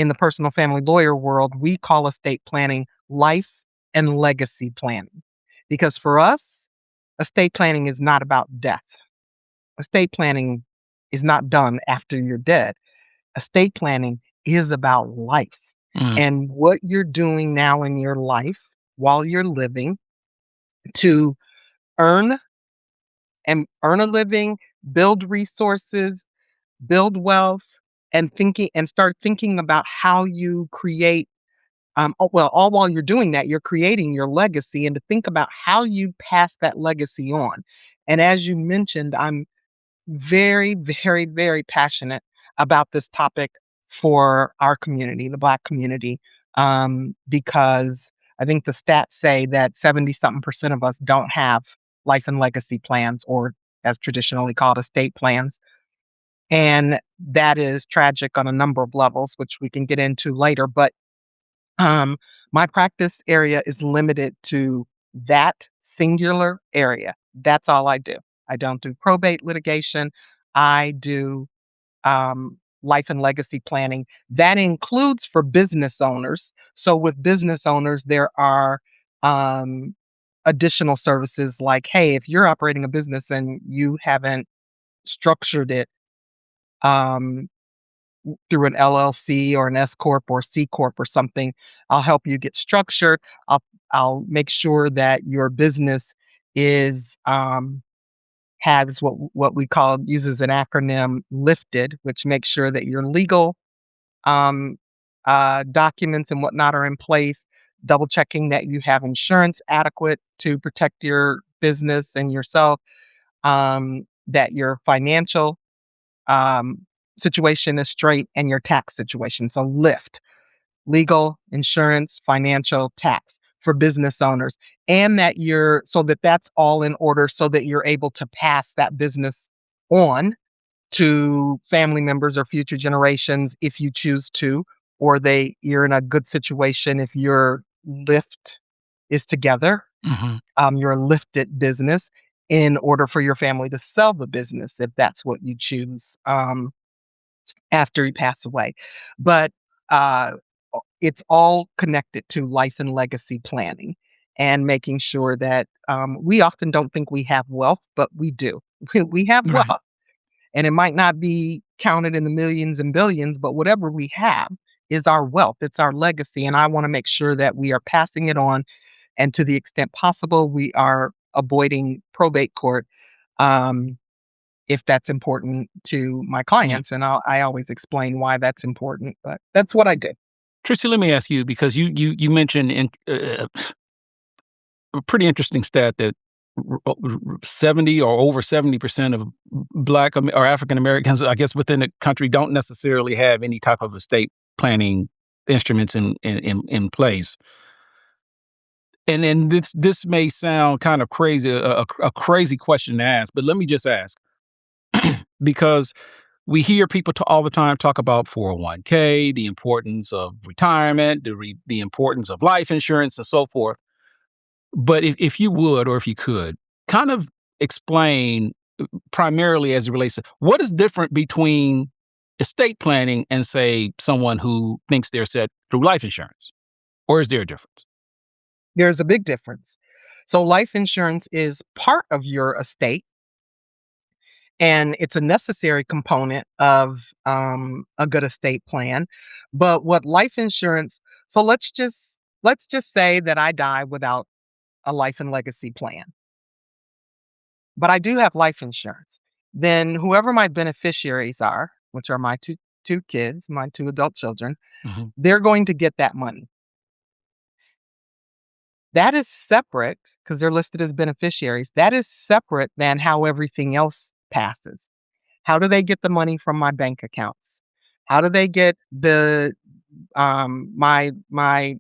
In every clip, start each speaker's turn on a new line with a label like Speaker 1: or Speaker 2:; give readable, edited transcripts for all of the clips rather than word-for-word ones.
Speaker 1: in the personal family lawyer world, we call estate planning life and legacy planning. Because for us, estate planning is not about death. Estate planning is not done after you're dead. Estate planning is about life
Speaker 2: Mm.
Speaker 1: and what you're doing now in your life while you're living to earn earn a living, build resources, build wealth, and start thinking about how you create all while you're doing that, you're creating your legacy and to think about how you pass that legacy on. And as you mentioned, I'm very, very, very passionate about this topic for our community, the Black community, because I think the stats say that 70 something percent of us don't have life and legacy plans, or as traditionally called, estate plans. And that is tragic on a number of levels, which we can get into later. But um, my practice area is limited to that singular area. That's all I do. I don't do probate litigation. I do life and legacy planning. That includes for business owners. So with business owners, there are um, additional services like, hey, if you're operating a business and you haven't structured it um, through an LLC or an S corp or C corp or something, I'll help you get structured. I'll make sure that your business is has what we call, uses an acronym, lifted, which makes sure that your legal um, documents and whatnot are in place, double checking that you have insurance adequate to protect your business and yourself, that your financial um, situation is straight, and your tax situation. So lift, legal, insurance, financial, tax for business owners, and so that that's all in order so that you're able to pass that business on to family members or future generations if you choose to, or you're in a good situation if your lift is together,
Speaker 2: Hmm.
Speaker 1: your lifted business, in order for your family to sell the business if that's what you choose after you pass away. But uh, it's all connected to life and legacy planning and making sure that we often don't think we have wealth, but we do. We have
Speaker 2: Right.
Speaker 1: wealth. And it might not be counted in the millions and billions, but whatever we have is our wealth. It's our legacy. And I want to make sure that we are passing it on. And to the extent possible, we are avoiding probate court um, if that's important to my
Speaker 2: Yeah.
Speaker 1: clients. And I always explain why that's important, but that's what I do.
Speaker 2: Traci, let me ask you, because you mentioned a pretty interesting stat that 70 or over 70% of Black or African Americans, I guess, within the country don't necessarily have any type of estate planning instruments in place. And then this may sound kind of crazy, a crazy question to ask, but let me just ask, because we hear people all the time talk about 401k, the importance of retirement, the importance of life insurance, and so forth. But if you would, or if you could, kind of explain primarily as it relates to what is different between estate planning and, say, someone who thinks they're set through life insurance, or is there a difference?
Speaker 1: There's a big difference. So life insurance is part of your estate, and it's a necessary component of a good estate plan. But what life insurance, so let's just say that I die without a life and legacy plan, but I do have life insurance. Then whoever my beneficiaries are, which are my two kids, my two adult children,
Speaker 2: Hmm.
Speaker 1: they're going to get that money. That is separate because they're listed as beneficiaries. That is separate than how everything else passes. How do they get the money from my bank accounts? How do they get my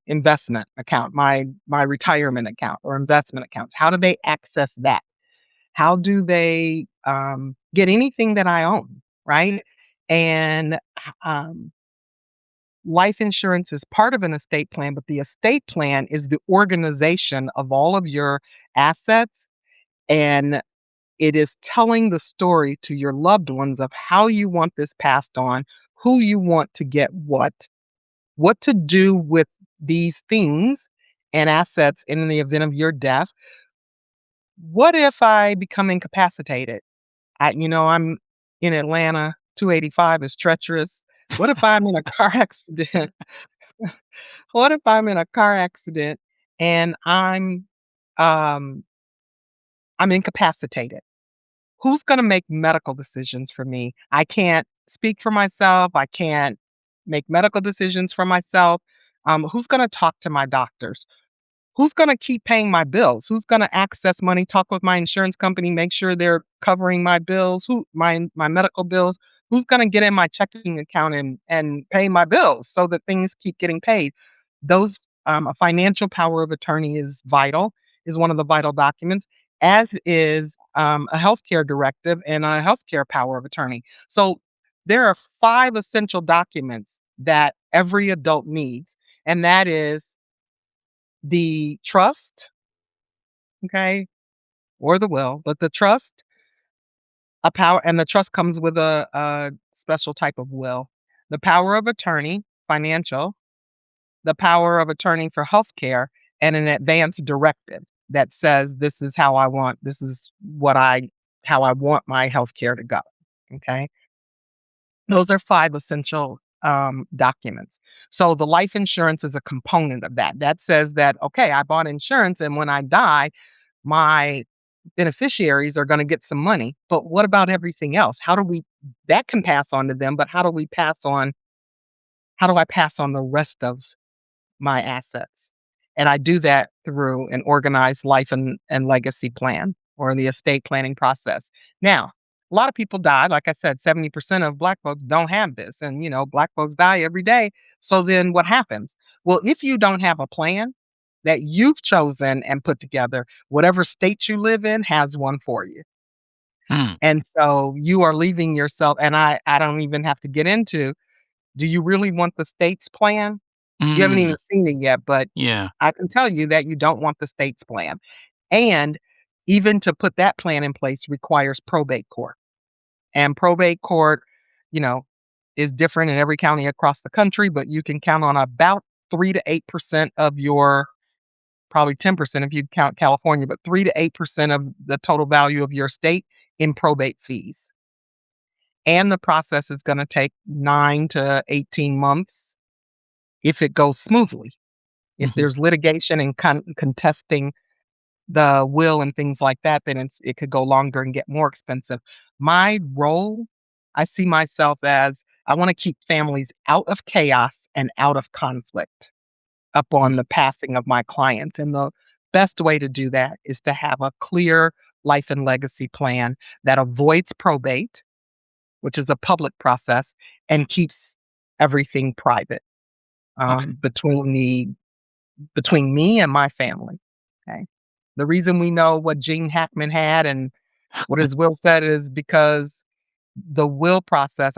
Speaker 1: investment account, my retirement account or investment accounts? How do they access that? How do they get anything that I own, right? And um, life insurance is part of an estate plan, but the estate plan is the organization of all of your assets, and it is telling the story to your loved ones of how you want this passed on, who you want to get what. what to do with these things and assets in the event of your death. What if I become incapacitated? I'm in Atlanta, 285 is treacherous. What if I'm in a car accident? What if I'm in a car accident and um I'm incapacitated? Who's gonna make medical decisions for me? I can't speak for myself. I can't make medical decisions for myself. Who's gonna talk to my doctors? Who's gonna keep paying my bills? Who's gonna access money, talk with my insurance company, make sure they're covering my bills, my medical bills? Who's gonna get in my checking account and pay my bills so that things keep getting paid? Those a financial power of attorney is vital, is one of the vital documents, as is a healthcare directive and a healthcare power of attorney. So there are 5 essential documents that every adult needs, and that is the trust, okay, or the will, but the trust, a power, and the trust comes with a special type of will. The power of attorney, financial, the power of attorney for healthcare, and an advance directive that says this is how I want my healthcare to go. Okay. Those are 5 essential documents. So the life insurance is a component of that. That says that, okay, I bought insurance and when I die, my beneficiaries are going to get some money. But what about everything else? That can pass on to them, but how do I pass on the rest of my assets? And I do that through an organized life and legacy plan or the estate planning process. Now, a lot of people die. Like I said, 70% of Black folks don't have this. And, Black folks die every day. So then what happens? Well, if you don't have a plan that you've chosen and put together, whatever state you live in has one for you.
Speaker 2: Mm,
Speaker 1: And so you are leaving yourself, and I don't even have to get into, do you really want the state's plan? You haven't
Speaker 2: mm,
Speaker 1: even seen it yet, but
Speaker 2: yeah.
Speaker 1: I can tell you that you don't want the state's plan. And even to put that plan in place requires probate court. And probate court, you know, is different in every county across the country, but you can count on about 3 to 8% of your, probably 10% if you count California, but 3 to 8% of the total value of your estate in probate fees. And the process is going to take 9 to 18 months if it goes smoothly. If
Speaker 2: Mhm.
Speaker 1: there's litigation and contesting the will and things like that, then it could go longer and get more expensive. My role, I see myself as I want to keep families out of chaos and out of conflict upon the passing of my clients. And the best way to do that is to have a clear life and legacy plan that avoids probate, which is a public process, and keeps everything private
Speaker 2: Okay.
Speaker 1: between me and my family. Okay. The reason we know what Gene Hackman had and what his will said is because the will process,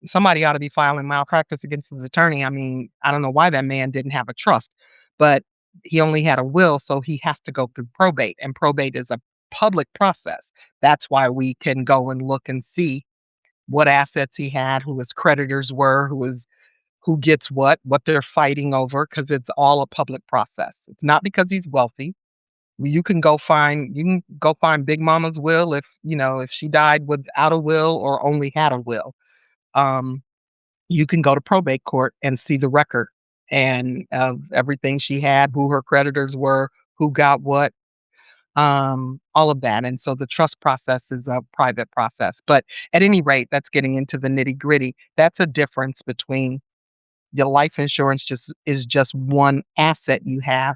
Speaker 1: somebody ought to be filing malpractice against his attorney. I mean, I don't know why that man didn't have a trust, but he only had a will, so he has to go through probate, and probate is a public process. That's why we can go and look and see what assets he had, who his creditors were, who gets what they're fighting over, because it's all a public process. It's not because he's wealthy. You can go find Big Mama's will if she died without a will or only had a will. Um, you can go to probate court and see the record and of everything she had, who her creditors were, who got what, all of that. And so the trust process is a private process. But at any rate, that's getting into the nitty-gritty. That's a difference between the life insurance just one asset you have,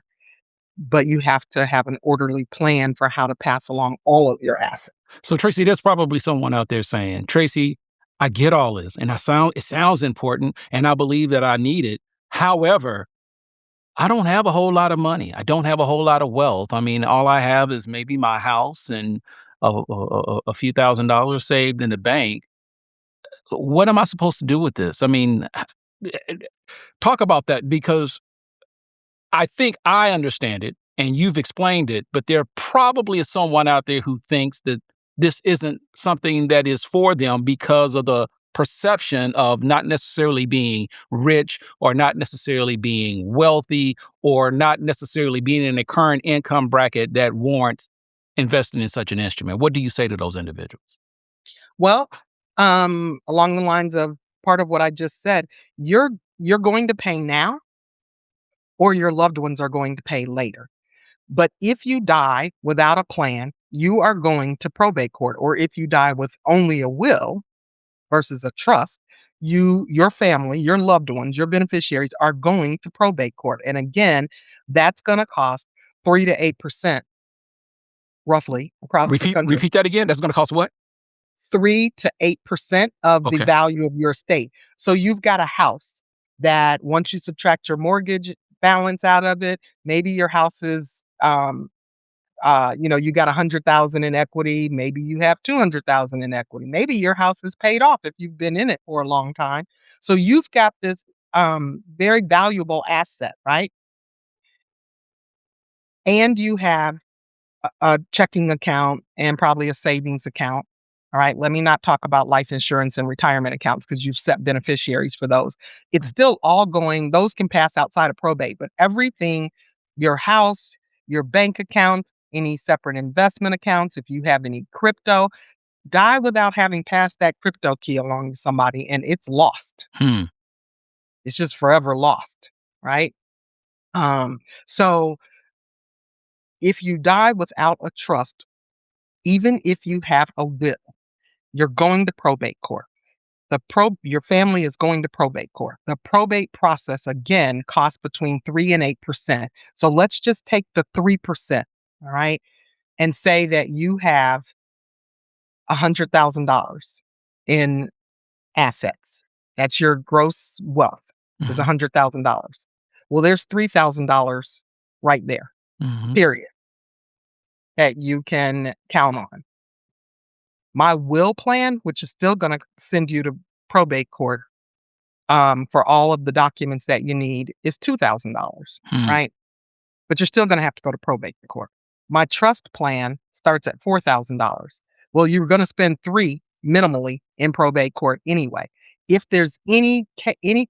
Speaker 1: but you have to have an orderly plan for how to pass along all of your assets.
Speaker 2: So Tracy, there's probably someone out there saying, Tracy, I get all this and it sounds important and I believe that I need it. However, I don't have a whole lot of money. I don't have a whole lot of wealth. I mean, all I have is maybe my house and a few $1,000s saved in the bank. What am I supposed to do with this? I mean, talk about that because I think I understand it and you've explained it, but there probably is someone out there who thinks that this isn't something that is for them because of the perception of not necessarily being rich or not necessarily being wealthy or not necessarily being in a current income bracket that warrants investing in such an instrument. What do you say to those individuals?
Speaker 1: Well, along the lines of part of what I just said, you're you're going to pay now or your loved ones are going to pay later. But if you die without a plan, you are going to probate court. Or if you die with only a will versus a trust, your family, your loved ones, your beneficiaries are going to probate court. And again, that's going to cost 3 to 8% roughly across the country.
Speaker 2: Repeat that again. That's going to cost what?
Speaker 1: 3 to 8% of the
Speaker 2: Okay.
Speaker 1: value of your estate. So you've got a house that once you subtract your mortgage balance out of it, maybe your house is you got 100,000 in equity, maybe you have 200,000 in equity. Maybe your house is paid off if you've been in it for a long time. So you've got this very valuable asset, right? And you have a checking account and probably a savings account. All right. Let me not talk about life insurance and retirement accounts because you've set beneficiaries for those. It's still all going, those can pass outside of probate, but everything, your house, your bank accounts, any separate investment accounts, if you have any crypto, die without having passed that crypto key along to somebody and it's lost.
Speaker 2: Hmm.
Speaker 1: It's just forever lost. Right. Um, so if you die without a trust, even if you have a will, you're going to probate court. Your family is going to probate court. The probate process again costs between 3 and 8%. So let's just take the 3%, all right, and say that you have $100,000 in assets. That's your gross wealth is
Speaker 2: Mhm.
Speaker 1: $100,000. Well, there's $3,000 right there.
Speaker 2: Mhm.
Speaker 1: Period. That you can count on. My will plan, which is still going to send you to probate court for all of the documents that you need, is $2,000,
Speaker 2: Hmm.
Speaker 1: right? But you're still going to have to go to probate court. My trust plan starts at $4,000. Well, you're going to spend three minimally in probate court anyway. If there's any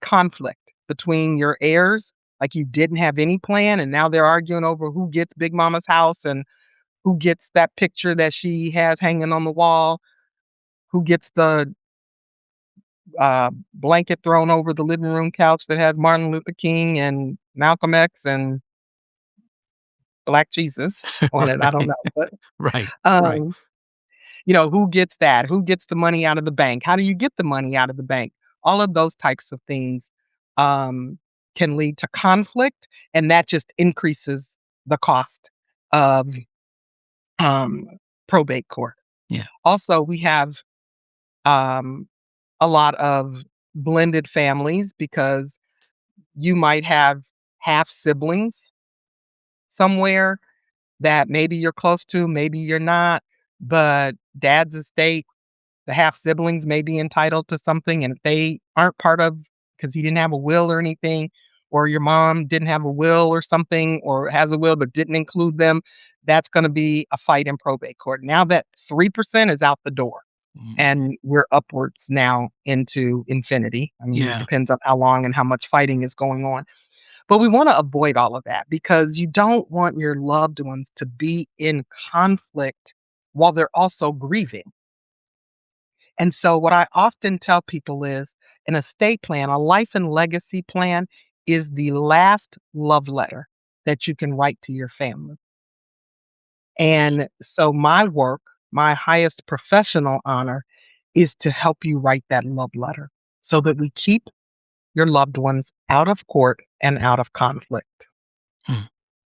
Speaker 1: conflict between your heirs, like you didn't have any plan, and now they're arguing over who gets Big Mama's house and who gets that picture that she has hanging on the wall, who gets the blanket thrown over the living room couch that has Martin Luther King and Malcolm X and Black Jesus on it. I don't
Speaker 2: Right.
Speaker 1: know, but
Speaker 2: Right. Right.
Speaker 1: um, who gets that? Who gets the money out of the bank? How do you get the money out of the bank? All of those types of things um, can lead to conflict, and that just increases the cost of um, probate court.
Speaker 2: Yeah.
Speaker 1: Also, we have um, a lot of blended families because you might have half siblings somewhere that maybe you're close to, maybe you're not, but dad's estate, the half siblings may be entitled to something. And if they aren't part of, because he didn't have a will or anything, or your mom didn't have a will or something, or has a will but didn't include them, that's going to be a fight in probate court. Now that 3% is out the door
Speaker 2: Mm.
Speaker 1: and we're upwards now into infinity. I mean, it
Speaker 2: Yeah.
Speaker 1: depends on how long and how much fighting is going on. But we wanna avoid all of that because you don't want your loved ones to be in conflict while they're also grieving. And so what I often tell people is an estate plan, a life and legacy plan is the last love letter that you can write to your family. And so my work, my highest professional honor is to help you write that love letter so that we keep your loved ones out of court and out of conflict.
Speaker 2: Hmm.